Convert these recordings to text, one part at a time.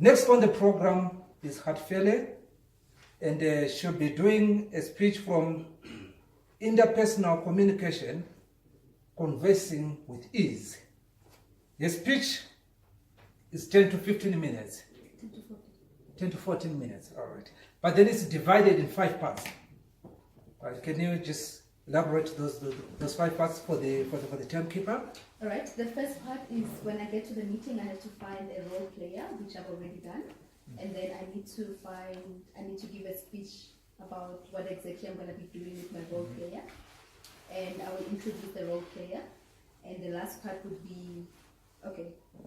Next on the program is Gadifele, and she'll be doing a speech from Interpersonal Communication, Conversing with Ease. The speech is 10 to 15 minutes. 10 to 14 minutes, all right. But then it's divided in 5 parts. Right, can you just elaborate those 5 parts for the timekeeper? All right. The first part is when I get to the meeting, I have to find a role player, which I've already done, and then I need to give a speech about what exactly I'm going to be doing with my role player, and I will introduce the role player, and the last part would be,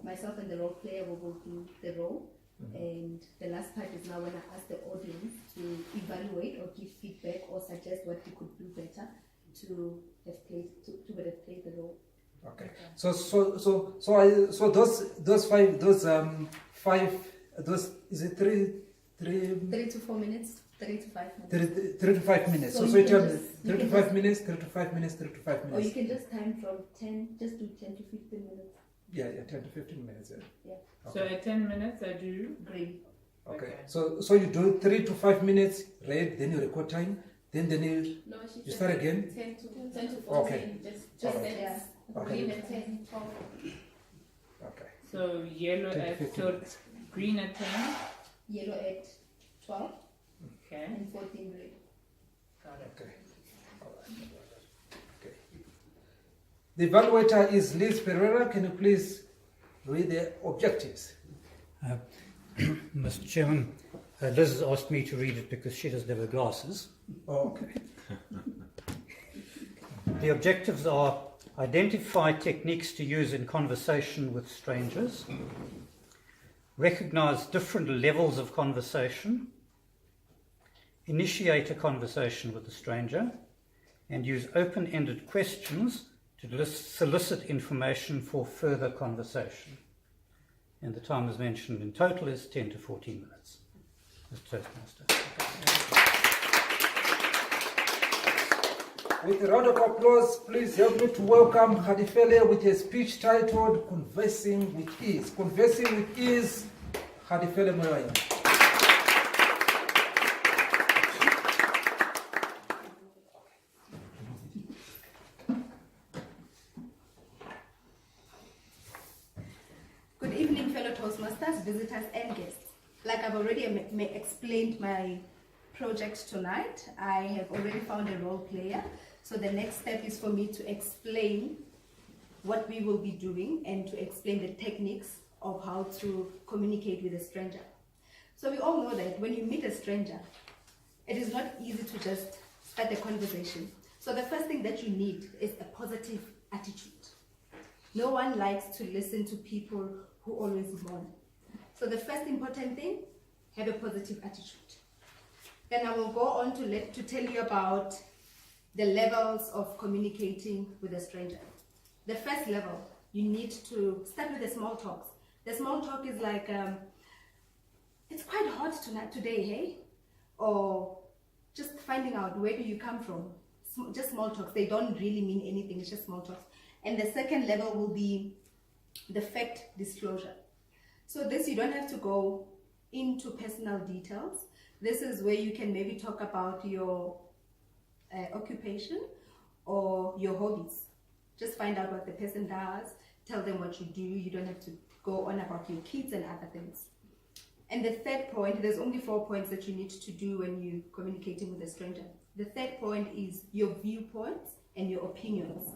myself and the role player will go through the role. And the last part is now when I ask the audience to evaluate or give feedback or suggest what we could do better to have played the role. Okay. So those is it 3 to 4 minutes, 3 to 5 minutes. 3 to 5 minutes. So you tell me 3 to 5 minutes, 3 to 5 minutes, 3 to 5 minutes. Or you can just time from 10, just do 10 to 15 minutes. Yeah, 10 to 15 minutes. Yeah. Okay. So at 10 minutes I do green. Okay. So you do 3 to 5 minutes red, then you record time, then you start again. 10 to 14. Okay. Just right. yeah. Okay. Green at 10, 12. Okay. So yellow at green at 10. Yellow at 12. Okay. And 14 red. Got it. Okay. All right. Okay. The evaluator is Liz Pereira. Can you please read the objectives? Mr. Chairman, Liz has asked me to read it because she doesn't have her glasses. Oh, okay. The objectives are: identify techniques to use in conversation with strangers, recognize different levels of conversation, initiate a conversation with a stranger, and use open-ended questions to solicit information for further conversation. And the time as mentioned in total is 10 to 14 minutes. As Toastmaster. With a round of applause, please help me to welcome Gadifele with a speech titled Conversing with Ease. Conversing with Ease, Gadifele Moeng. Good evening, fellow Toastmasters, visitors and guests. Like I've already explained my project tonight, I have already found a role player. So the next step is for me to explain what we will be doing and to explain the techniques of how to communicate with a stranger. So we all know that when you meet a stranger, it is not easy to just start a conversation. So the first thing that you need is a positive attitude. No one likes to listen to people who always mourn. So the first important thing, have a positive attitude. Then I will go on to tell you about the levels of communicating with a stranger. The first level, you need to start with the small talks. The small talk is like, it's quite hot today, hey? Or just finding out where do you come from. Just small talks. They don't really mean anything, it's just small talks. And the second level will be the fact disclosure. So this, you don't have to go into personal details. This is where you can maybe talk about your occupation or your hobbies. Just find out what the person does, tell them what you do. You don't have to go on about your kids and other things. And the third point, there's only 4 points that you need to do when you're communicating with a stranger. The third point is your viewpoints and your opinions.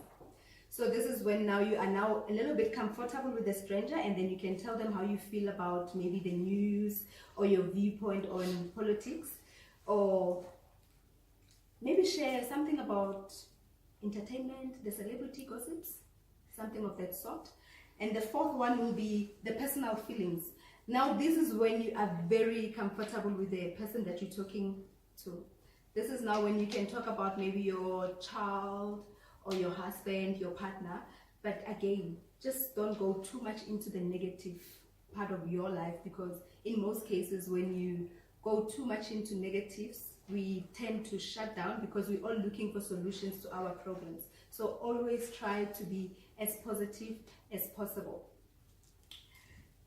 So this is when now you are now a little bit comfortable with a stranger, and then you can tell them how you feel about maybe the news or your viewpoint on politics, or maybe share something about entertainment, the celebrity gossips, something of that sort. And the fourth one will be the personal feelings. Now this is when you are very comfortable with the person that you're talking to. This is now when you can talk about maybe your child or your husband, your partner, but again, just don't go too much into the negative part of your life, because in most cases when you go too much into negatives, we tend to shut down because we're all looking for solutions to our problems. So always try to be as positive as possible.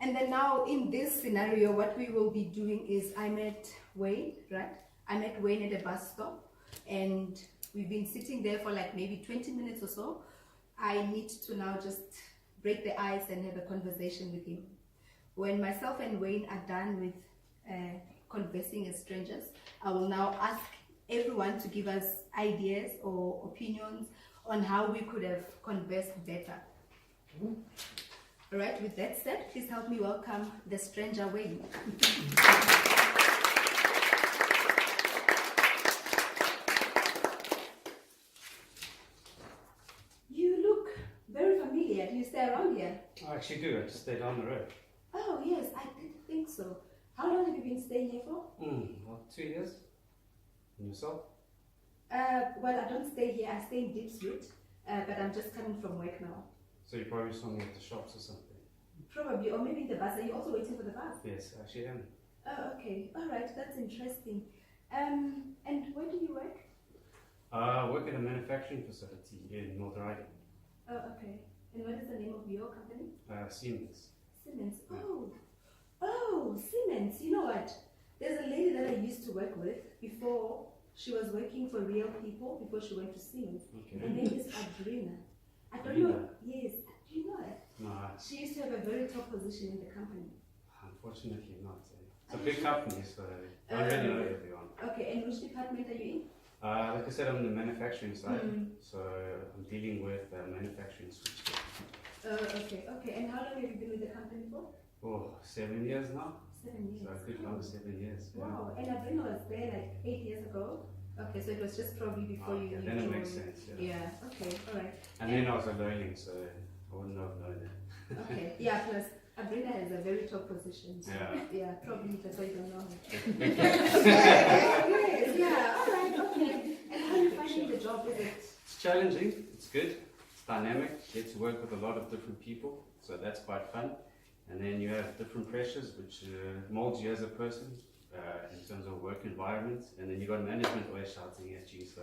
And then now in this scenario, what we will be doing is I met Wayne, right? I met Wayne at a bus stop, and we've been sitting there for like maybe 20 minutes or so. I need to now just break the ice and have a conversation with him. When myself and Wayne are done with conversing as strangers, I will now ask everyone to give us ideas or opinions on how we could have conversed better. All right, with that said, please help me welcome the stranger Wayne. You look very familiar. Do you stay around here? I actually do. I just stay down the road. Oh, yes, I did think so. How long have you been staying here for? Well, 2 years. And yourself? Well, I don't stay here. I stay in Deep Street, but I'm just coming from work now. So you probably saw me at the shops or something. Probably, or maybe the bus. Are you also waiting for the bus? Yes, I actually am. Oh, okay. All right, that's interesting. And where do you work? I work at a manufacturing facility in North Riding. Oh, okay. And what is the name of your company? Siemens. Siemens. Oh, Siemens. You know what? There's a lady that I used to work with before she was working for real people, before she went to Siemens. Okay. Her name is Adrina. I don't know. Yes. Do you know her? No, She used to have a very top position in the company. unfortunately not. It's a big company, so I don't really know everyone. Okay, and which department are you in? Like I said, I'm on the manufacturing side, Mm. so I'm dealing with manufacturing switchgear. Okay. And how long have you been with the company for? Oh, 7 years now? 7 years. So a good long 7 years. Yeah. Wow, and Adrina was there like 8 years ago. Okay, so it was just probably before you Then it joined. makes sense, yeah. Yeah, okay, alright. And then I was learning, so I wouldn't have known that. Okay, yeah, plus Adrina has a very top position. So Yeah. probably that's why you don't know her. Yes, yeah, alright, okay. And how are you finding the job? Is it? It's challenging, it's good, it's dynamic, you get to work with a lot of different people, so that's quite fun. And then you have different pressures which molds you as a person in terms of work environment, and then you got management always shouting at you, so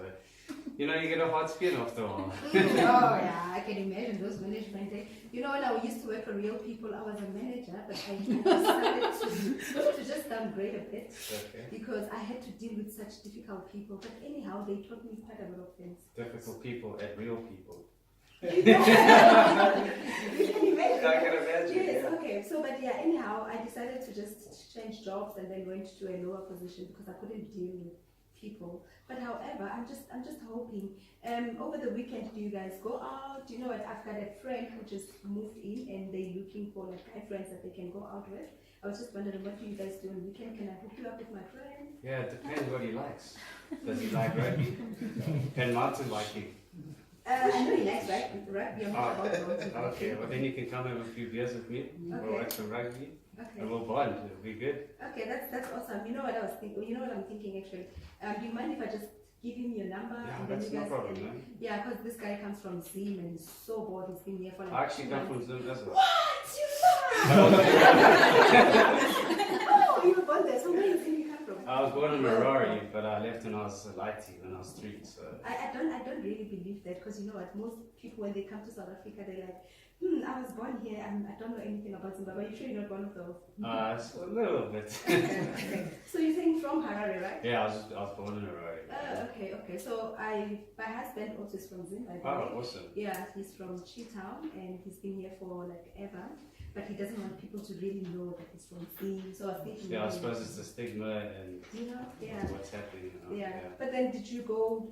you get a hard skin after a while. Oh yeah, I can imagine those management days. You know, when I used to work for real people, I was a manager, but I decided to just downgrade a bit. Okay. Because I had to deal with such difficult people. But anyhow, they taught me quite a lot of things. Difficult people at real people. You can imagine. I can imagine. Yes, Yeah. okay. So, but yeah, anyhow, I decided to just change jobs and then went to a lower position because I couldn't deal with people. But however, I'm just hoping. Over the weekend, do you guys go out? You know what? I've got a friend who just moved in and they're looking for like guy friends that they can go out with. I was just wondering, what do you guys do on the weekend? Can I hook you up with my friend? Yeah, it depends what he likes. Does he like rugby? Can mountain biking? I know he likes rugby. I'm not about mountain biking. Okay, well then you can come have a few beers with me. We'll Okay. watch some rugby. Okay. And we'll bond. It'll be good. Okay, that's awesome. You know what I was thinking? You know what I'm thinking actually? Do you mind if I just give him your number? Yeah, and then that's you no guys problem, can- man. Yeah, because this guy comes from Zim and he's so bored. He's been here for like I actually 2 come months. from Zim as well. What? You Oh, you were born there. So where in Zim you come from? I was born in Marari, but I left when I was lighty, when I was 3. So I don't really believe that because you know what? Most people when they come to South Africa, they're like, I was born here. I don't know anything about Zimbabwe. Are you sure you're not one of those? it's a little bit. Okay. So you're saying from Harare, right? Yeah, I was born in Marari. Okay. So my husband also is from Zim, by the way. Oh, awesome. Yeah, he's from Cheetown and he's been here for like ever, but he doesn't want people to really know that he's from Zim. So I was thinking, Yeah, I suppose it's the stigma and yeah. what's happening. Yeah. But then did you go?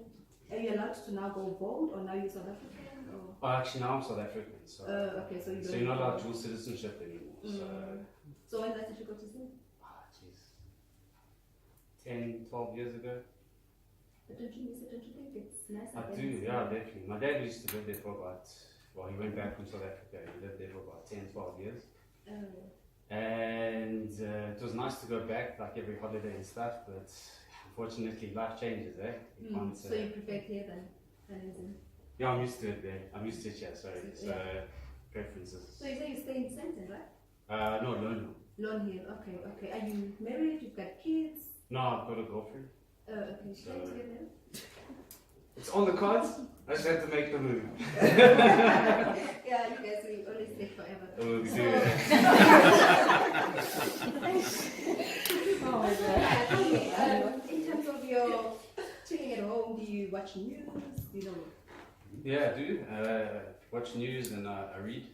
Are you allowed to now go bold, or now you're South African? Or? Oh, actually, now I'm South African. So, Okay, so you so don't. you're not allowed dual citizenship anymore. So when last did you go to Zim? Jeez. 10, 12 years ago. But don't you miss it? Don't you think it's nice? I do, yeah, definitely. My dad used to live there for about, he went back from South Africa. He lived there for about 10, 12 years. And it was nice to go back, like every holiday and stuff, but unfortunately life changes, eh? You can't, So you prefer here than in Zim? yeah, I'm used to it there. I'm used to it, yeah, sorry. So, Yeah. preferences. So you say you stay in Sandton, right? No, no. Lone Hill. Okay. Are you married? You've got kids? No, I've got a girlfriend. Okay. So- Trying to get married? It's on the cards. I just had to make the move. Yeah, you guys will always take forever. We'll be So- doing that. In terms of your chilling at home, do you watch news? Do you know? Yeah, I do. Watch news and I read.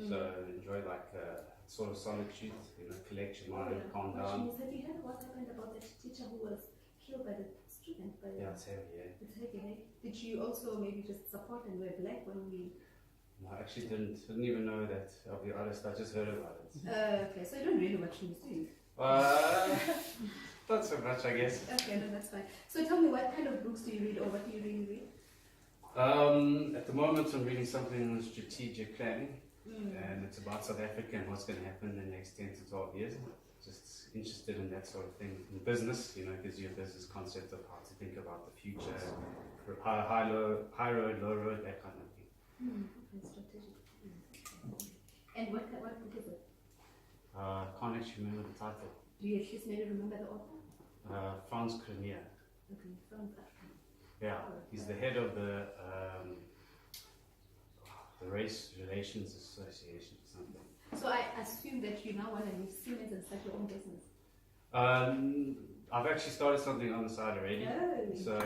So I enjoy like sort of solitude, collection mind, calm Watch down. news. Have you heard what happened about that teacher who was killed by the student? Yeah, it's heavy, yeah. It's heavy, hey? Did you also maybe just support and wear black when we... No, I actually didn't even know that, I'll be honest, I just heard about it. Okay, so you don't really watch news, do you? Not so much, I guess. Okay, no, that's fine. So tell me, what kind of books do you read, or what do you really read? At the moment, I'm reading something on strategic planning, and it's about South Africa and what's going to happen in the next 10 to 12 years. Just interested in that sort of thing. In business, gives you a business concept of how to think about the future, high road, low road, that kind of thing. Okay, strategic. And what book is it? Can't actually remember the title. Do you at least maybe remember the author? Franz Kremier. Okay, from Africa. Yeah, he's the head of the Race Relations Association or something. So I assume that you now want to leave Siemens and start your own business. I've actually started something on the side already. Oh, So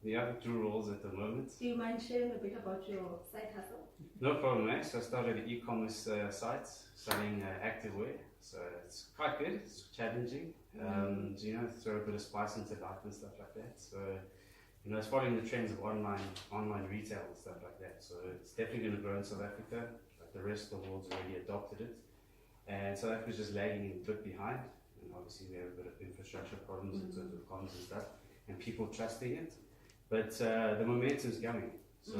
we have 2 roles at the moment. do you mind sharing a bit about your side hustle? No problem, eh? So I started an e-commerce site selling activewear. So it's quite good. It's challenging. Throw a bit of spice into life and stuff like that. So it's following the trends of online retail and stuff like that. So it's definitely going to grow in South Africa. Like the rest of the world's already adopted it, and South Africa's just lagging a bit behind. And obviously we have a bit of infrastructure problems in terms of comms and stuff, and people trusting it. But the momentum's going. So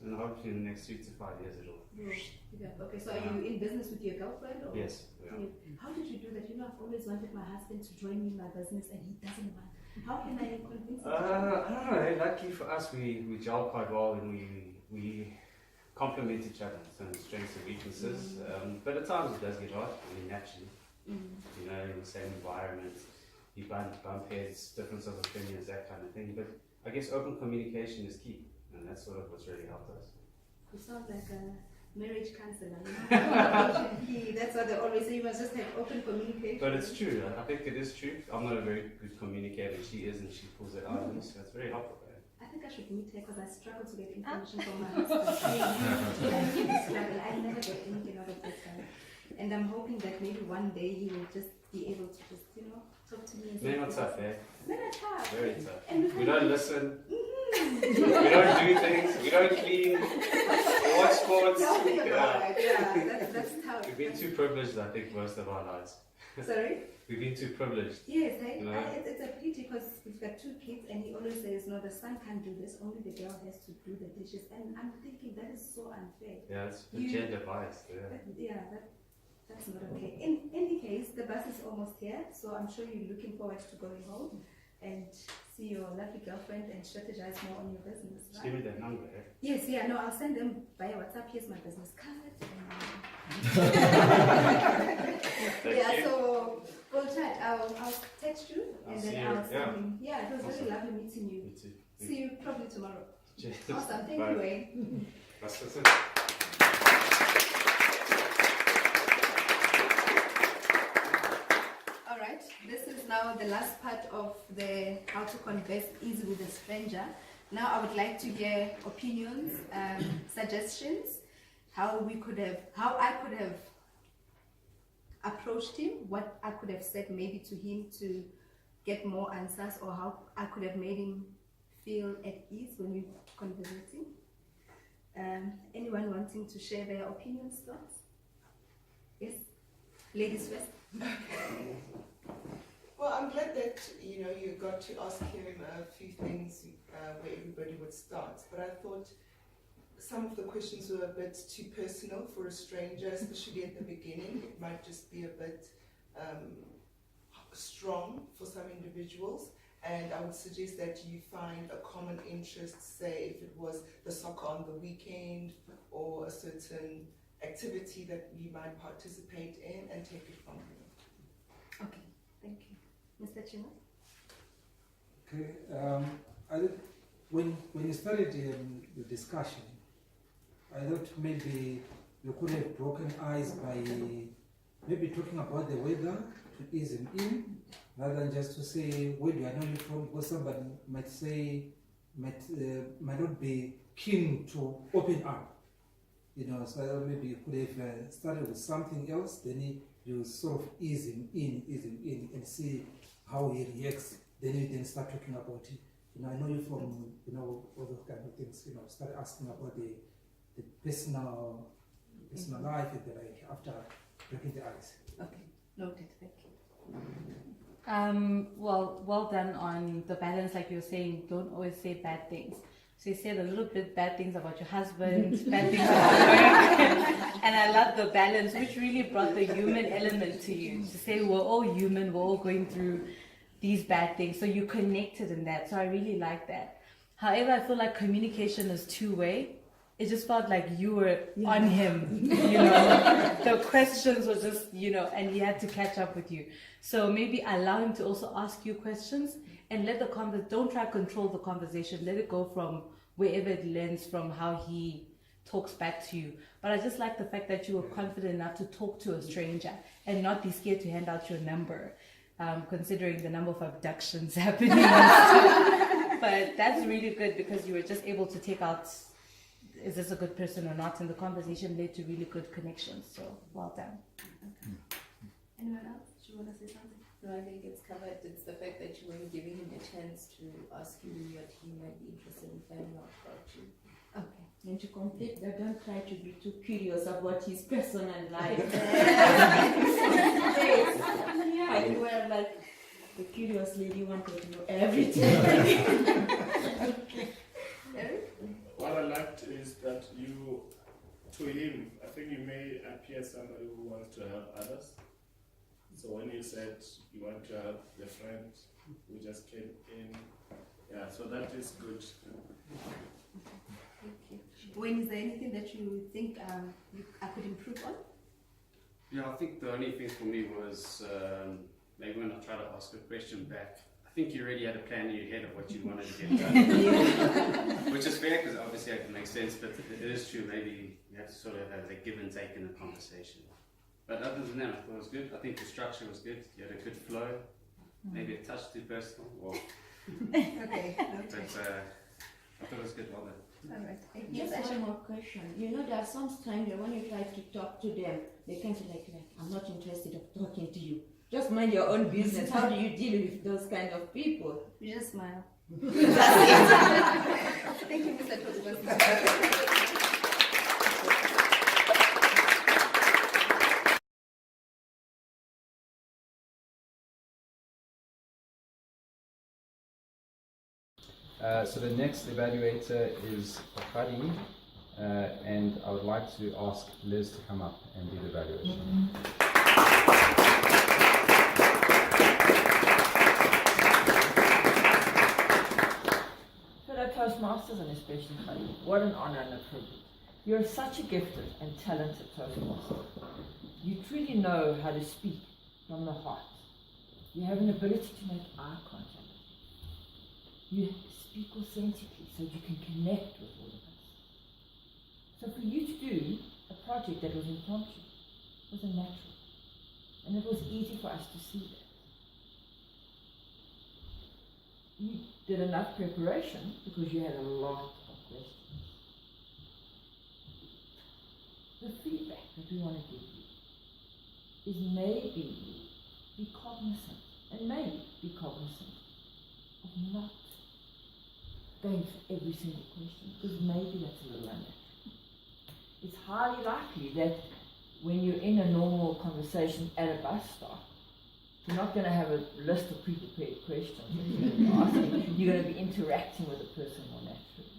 and hopefully in the next 3 to 5 years it'll. Yeah. Okay, so are you in business with your girlfriend? Or? Yes. Yeah. How did you do that? I've always wanted my husband to join me in my business, and he doesn't want. How can I convince him? I don't know. Luckily for us, we gel quite well, and we complement each other in terms of strengths and weaknesses. But at times it does get hard. Naturally, in the same environment, you bump heads, difference of opinions, that kind of thing. But I guess open communication is key, and that's sort of what's really helped us. You sound like a marriage counselor. That's what they always say. You must just have open communication. But it's true. I think it is true. I'm not a very good communicator. She is, and she pulls it out of me, so it's very helpful. I think I should meet her because I struggle to get information from my husband. I never get anything out of this guy. And I'm hoping that maybe one day he will just be able to just, talk to me. Men are tough, eh? Men are tough. Very tough. And We don't listen. We don't do things. We don't clean. We watch sports. Tell me about it. Yeah, that's tough. We've been too privileged, I think, most of our lives. Sorry? We've been too privileged. Yes, it's a pity because we've got 2 kids and he always says, no, the son can't do this, only the girl has to do the dishes. And I'm thinking that is so unfair. Yeah, it's gender biased. Yeah. That's not okay. In any case, the bus is almost here, so I'm sure you're looking forward to going home and see your lovely girlfriend and strategize more on your business. Just give me that number, eh? Yes, I'll send them via WhatsApp. Here's my business card. So we'll chat. I'll text you and then I'll send him. Yeah, it was really lovely meeting you. Me too. See you probably tomorrow. Cheers. Awesome. Thank Bye. you, Wayne. That's it. Alright, this is now the last part of the how to converse easy with a stranger. Now I would like to hear opinions, suggestions, how I could have approached him, what I could have said maybe to him to get more answers, or how I could have made him feel at ease when we're conversing. Anyone wanting to share their opinions, thoughts? Yes? Ladies first. Well, I'm glad that you got to ask him a few things where everybody would start. But I thought some of the questions were a bit too personal for a stranger, especially at the beginning. It might just be a bit strong for some individuals. And I would suggest that you find a common interest, say if it was the soccer on the weekend or a certain activity that you might participate in, and take it from there. Okay, thank you. Mr. Chima? Okay, when you started the discussion, I thought maybe you could have broken ice by maybe talking about the weather to ease him in, rather than just to say, where do I know you from? Because somebody might say, might not be keen to open up. You know, so maybe you could have started with something else, then you sort of ease him in, and see how he reacts. Then you then start talking about it. You know, I know you from, you know, all those kind of things. You know, start asking about the personal life, and then after breaking the ice. Okay, noted. Thank you. Well done on the balance. Like you're saying, don't always say bad things. So you said a little bit bad things about your husband, bad things about work, and I love the balance, which really brought the human element to you. To say we're all human, we're all going through these bad things. So you connected in that. So I really like that. However, I feel like communication is two-way. It just felt like you were on him, you know. The questions were just, you know, and he had to catch up with you. So maybe allow him to also ask you questions, and let don't try to control the conversation. Let it go from wherever it lands, from how he talks back to you. But I just like the fact that you were confident enough to talk to a stranger and not be scared to hand out your number, considering the number of abductions happening and stuff. But that's really good, because you were just able to take out, is this a good person or not? And the conversation led to really good connections. So well done. Okay. Anyone else? Do you want to say something? No, I think it's covered. It's the fact that you weren't giving him a chance to ask you what he might be interested in finding out about you. Okay. And to complete that, don't try to be too curious about his personal life. Yeah, you were like the curious lady, wanted to know everything. What I liked is that you, to him, I think you may appear somebody who wants to help others. So when you said you want to help the friend who just came in, yeah, so that is good. Thank you. Wayne, is there anything that you think I could improve on? Yeah, I think the only thing for me was maybe when I try to ask a question back, I think you already had a plan in your head of what you wanted to get done. Which is fair, because obviously it makes sense, but it is true, maybe you have to sort of have a give and take in the conversation. But other than that, I thought it was good. I think the structure was good. You had a good flow, maybe a touch too personal. Or, Okay. but I thought it was good. Well done. All right. Thank you. Just one more question. You know, there are some times when you try to talk to them, they can say like, I'm not interested in talking to you. Just mind your own business. How do you deal with those kind of people? You just smile. Thank you, Mr. Toastmasters. So the next evaluator is Khadi, and I would like to ask Liz to come up and do the evaluation. Fellow Toastmasters, and especially Khadi, what an honor and a privilege. You're such a gifted and talented Toastmaster. You truly know how to speak from the heart. You have an ability to make eye contact. You speak authentically so you can connect with all of us. So for you to do a project that was impromptu was a natural. And it was easy for us to see that. You did enough preparation because you had a lot of questions. The feedback that we want to give you is maybe be cognizant, and maybe be cognizant of not going for every single question, because maybe that's a little unnatural. It's highly likely that when you're in a normal conversation at a bus stop, you're not going to have a list of pre-prepared questions that you're going to be asking. You're going to be interacting with the person more naturally.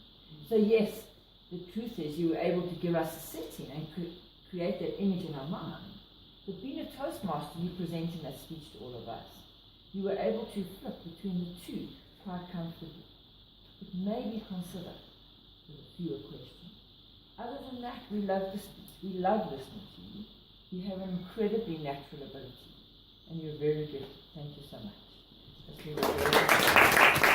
So yes, the truth is you were able to give us a setting and create that image in our mind. But being a Toastmaster, you presenting that speech to all of us. You were able to flip between the two quite comfortably. But maybe consider with a fewer questions. Other than that, we love the speech. We love listening to you. You have an incredibly natural ability, and you're very good. Thank you so much.